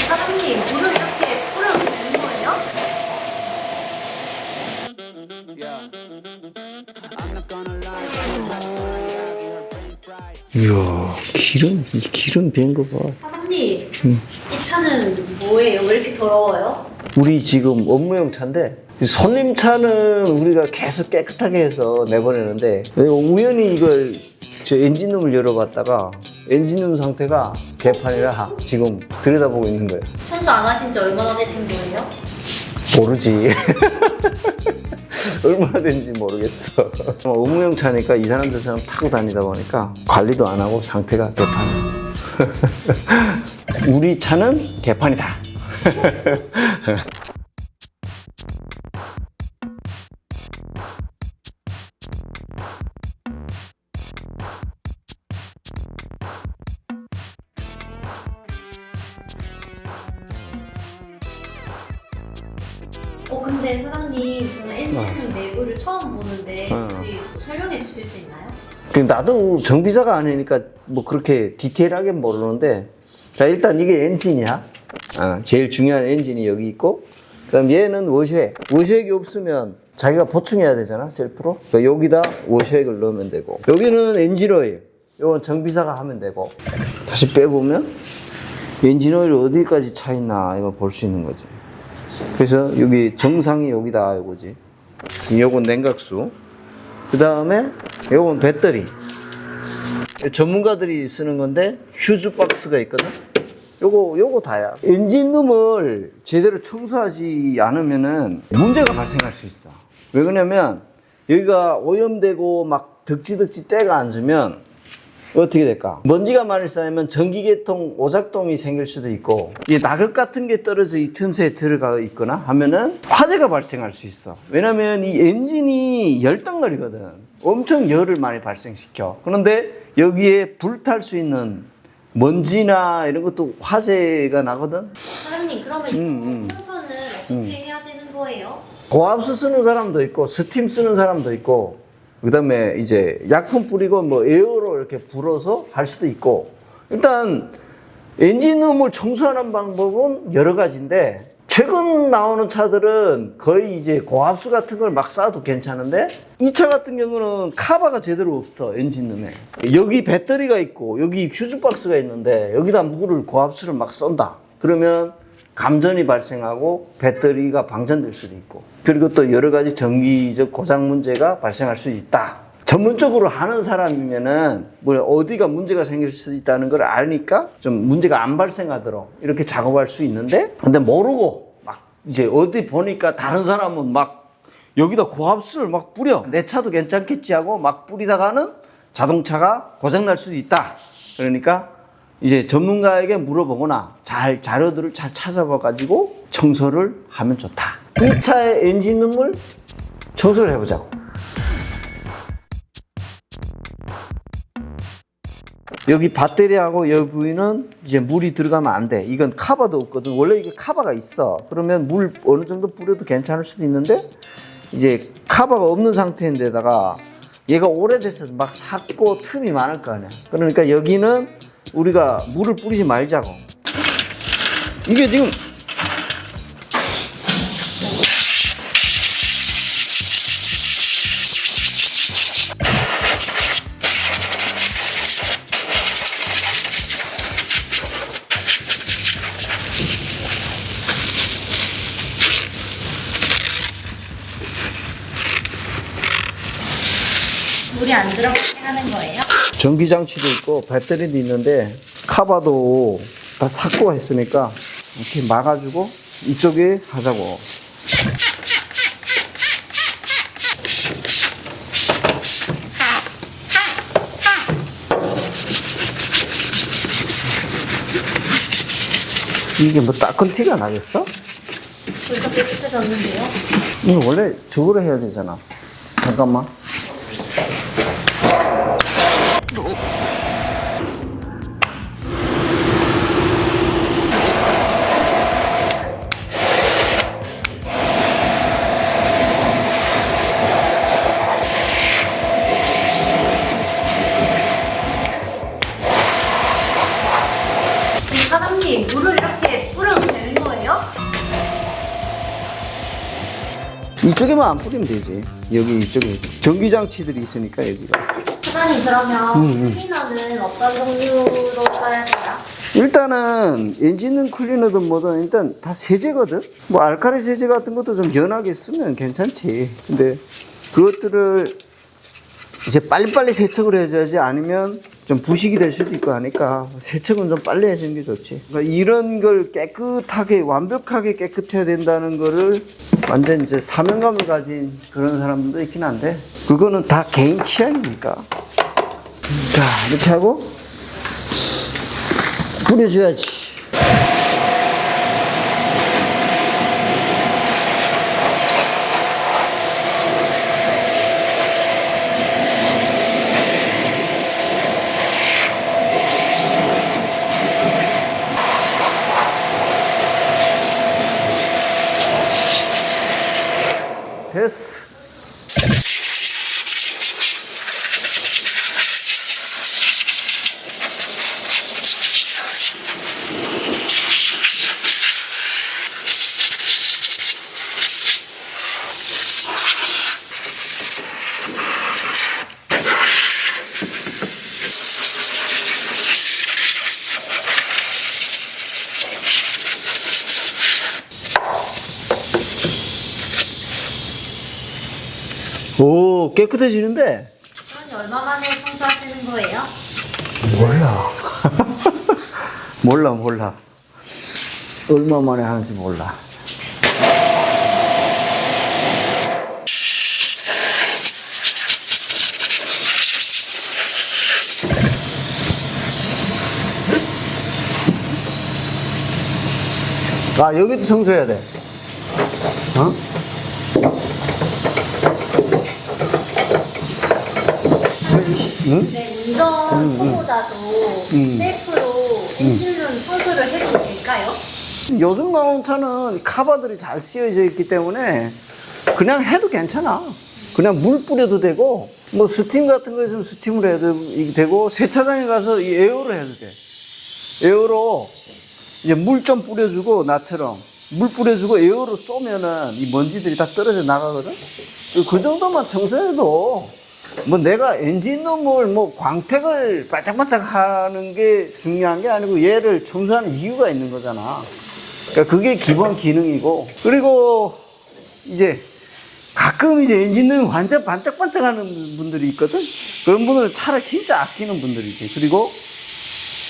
사장님, 물을 이렇게 뿌려도 되는 거예요? 이야, 기름 밴 거 봐. 사장님, 이 차는 뭐예요? 왜 이렇게 더러워요? 우리 지금 업무용 차인데, 손님 차는 우리가 계속 깨끗하게 해서 내보내는데, 우연히 이걸 저 엔진룸을 열어봤다가 엔진룸 상태가 개판이라 지금 들여다보고 있는 거예요. 청소 안 하신 지 얼마나 되신 거예요? 모르지. 얼마나 된지 모르겠어. 업무용 차니까 이 사람들처럼 타고 다니다 보니까 관리도 안 하고 상태가 개판이야. 우리 차는 개판이다. 근데 사장님, 저는 엔진룸 내부를 처음 보는데 혹시 설명해 주실 수 있나요? 나도 정비사가 아니니까 뭐 그렇게 디테일하게 모르는데, 자, 일단 이게 엔진이야. 제일 중요한 엔진이 여기 있고, 그다음 얘는 워셔액. 워셔액이 없으면 자기가 보충해야 되잖아, 셀프로. 그러니까 여기다 워셔액을 넣으면 되고, 여기는 엔진오일. 이건 정비사가 하면 되고, 다시 빼보면 엔진오일이 어디까지 차 있나 이거 볼 수 있는 거지. 그래서 여기 정상이 여기다 이거지. 요건 냉각수. 그 다음에 요건 배터리. 전문가들이 쓰는 건데 휴즈 박스가 있거든. 요거 다야. 엔진룸을 제대로 청소하지 않으면은 문제가 발생할 수 있어. 왜 그러냐면 여기가 오염되고 막 덕지덕지 때가 앉으면 어떻게 될까? 먼지가 많이 쌓이면 전기계통 오작동이 생길 수도 있고, 이 낙엽 같은 게 떨어져 이 틈새에 들어가 있거나 하면은 화재가 발생할 수 있어. 왜냐면 이 엔진이 열덩거리거든. 엄청 열을 많이 발생시켜. 그런데 여기에 불탈 수 있는 먼지나 이런 것도 화재가 나거든. 사장님, 그러면 이 청소는 어떻게 해야 되는 거예요? 고압수 쓰는 사람도 있고 스팀 쓰는 사람도 있고, 그 다음에 이제 약품 뿌리고 뭐 에어로 이렇게 불어서 할 수도 있고, 일단 엔진룸을 청소하는 방법은 여러 가지인데, 최근 나오는 차들은 거의 이제 고압수 같은 걸 막 쏴도 괜찮은데, 이 차 같은 경우는 카바가 제대로 없어. 엔진룸에 여기 배터리가 있고 여기 휴즈박스가 있는데 여기다 물을 고압수를 막 쏜다 그러면 감전이 발생하고 배터리가 방전될 수도 있고, 그리고 또 여러 가지 전기적 고장 문제가 발생할 수 있다. 전문적으로 하는 사람이면은 뭐 어디가 문제가 생길 수 있다는 걸 아니까 좀 문제가 안 발생하도록 이렇게 작업할 수 있는데, 근데 모르고 막 이제 어디 보니까 다른 사람은 막 여기다 고압수를 막 뿌려, 내 차도 괜찮겠지 하고 막 뿌리다가는 자동차가 고장날 수도 있다. 그러니까 이제 전문가에게 물어보거나 잘 자료들을 잘 찾아봐 가지고 청소를 하면 좋다. 이 차의 엔진룸을 청소를 해보자고. 여기 배터리하고 여기 부위는 이제 물이 들어가면 안 돼. 이건 카바도 없거든. 원래 이게 카바가 있어. 그러면 물 어느 정도 뿌려도 괜찮을 수도 있는데, 이제 카바가 없는 상태인데다가 얘가 오래돼서 막 삭고 틈이 많을 거 아니야. 그러니까 여기는 우리가 물을 뿌리지 말자고. 이게 지금 물이 안 들어가게 하는 거예요? 전기장치도 있고 배터리도 있는데 카바도 다 삭고 했으니까 이렇게 막아주고 이쪽에 하자고. 이게 뭐 따끈 티가 나겠어? 벌써 깨끗해졌는데요? 이거 원래 저거로 해야 되잖아. 잠깐만. 이쪽에만 안 뿌리면 되지. 여기 이쪽에 전기장치들이 있으니까 여기가. 사장님 그러면 클리너는 어떤 종류로 써야 돼요? 일단은 엔진룸 클리너든 뭐든 일단 다 세제거든. 뭐 알칼리 세제 같은 것도 좀 연하게 쓰면 괜찮지. 근데 그것들을 이제 빨리빨리 세척을 해줘야지, 아니면 좀 부식이 될 수도 있고 하니까 세척은 좀 빨리 해주는 게 좋지. 그러니까 이런 걸 깨끗하게 완벽하게 깨끗해야 된다는 거를 완전 이제 사명감을 가진 그런 사람들도 있긴 한데, 그거는 다 개인 취향이니까. 자, 이렇게 하고 뿌려줘야지. 됐어. 오, 깨끗해지는데? 사장님 얼마 만에 청소하시는 거예요? 몰라. 몰라. 얼마 만에 하는지 몰라. 아, 여기도 청소해야 돼. 어? 네, 운전 초보자도 셀프로 엔진룸 청소를 해도 될까요? 요즘 나온 차는 카바들이 잘 씌워져 있기 때문에 그냥 해도 괜찮아. 그냥 물 뿌려도 되고, 뭐 스팀 같은 거 있으면 스팀으로 해도 되고, 세차장에 가서 이 에어로 해도 돼. 에어로 이제 물 좀 뿌려주고, 나처럼 물 뿌려주고 에어로 쏘면은 이 먼지들이 다 떨어져 나가거든. 그 정도만 청소해도, 뭐 내가 엔진룸을 뭐 광택을 반짝반짝 하는 게 중요한 게 아니고 얘를 청소하는 이유가 있는 거잖아. 그러니까 그게 기본 기능이고, 그리고 이제 가끔 이제 엔진룸이 완전 반짝반짝 하는 분들이 있거든. 그런 분들은 차를 진짜 아끼는 분들이지. 그리고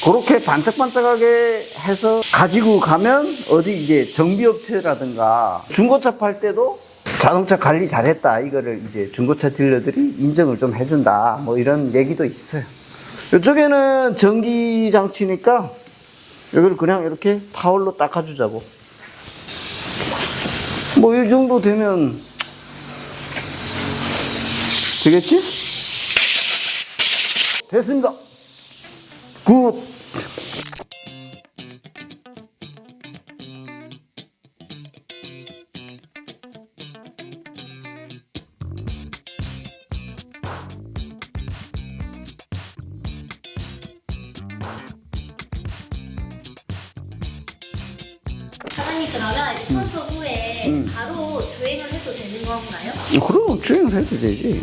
그렇게 반짝반짝하게 해서 가지고 가면 어디 이제 정비업체라든가 중고차 팔 때도 자동차 관리 잘했다, 이거를 이제 중고차 딜러들이 인정을 좀 해준다, 뭐 이런 얘기도 있어요. 이쪽에는 전기 장치니까 여기를 그냥 이렇게 타월로 닦아주자고. 뭐 이 정도 되면 되겠지? 됐습니다. 굿. 사장님 그러면 이제 청소 후에 바로 주행을 해도 되는 건가요? 그럼 주행을 해도 되지.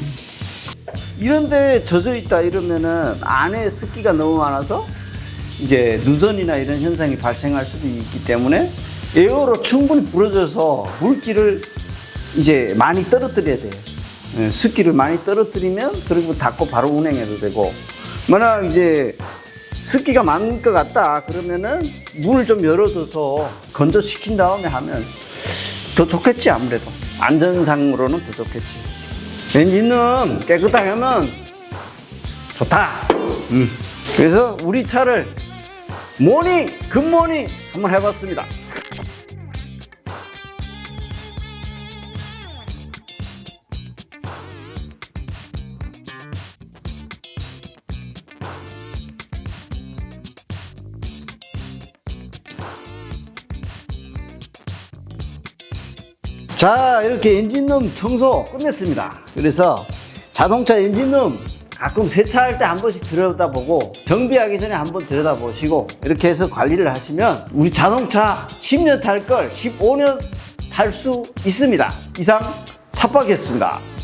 이런데 젖어 있다 이러면은 안에 습기가 너무 많아서 이제 누전이나 이런 현상이 발생할 수도 있기 때문에 에어로 충분히 불어줘서 물기를 이제 많이 떨어뜨려야 돼요. 습기를 많이 떨어뜨리면 그리고 닫고 바로 운행해도 되고, 만약 이제 습기가 많은 것 같다 그러면은 문을 좀 열어둬서 건조시킨 다음에 하면 더 좋겠지. 아무래도 안전상으로는 더 좋겠지. 엔진은 깨끗하게 하면 좋다. 그래서 우리 차를 모닝 굿모닝 한번 해봤습니다. 자, 이렇게 엔진룸 청소 끝냈습니다. 그래서 자동차 엔진룸 가끔 세차할 때 한 번씩 들여다보고, 정비하기 전에 한 번 들여다보시고, 이렇게 해서 관리를 하시면 우리 자동차 10년 탈 걸 15년 탈 수 있습니다. 이상 합박했습니다.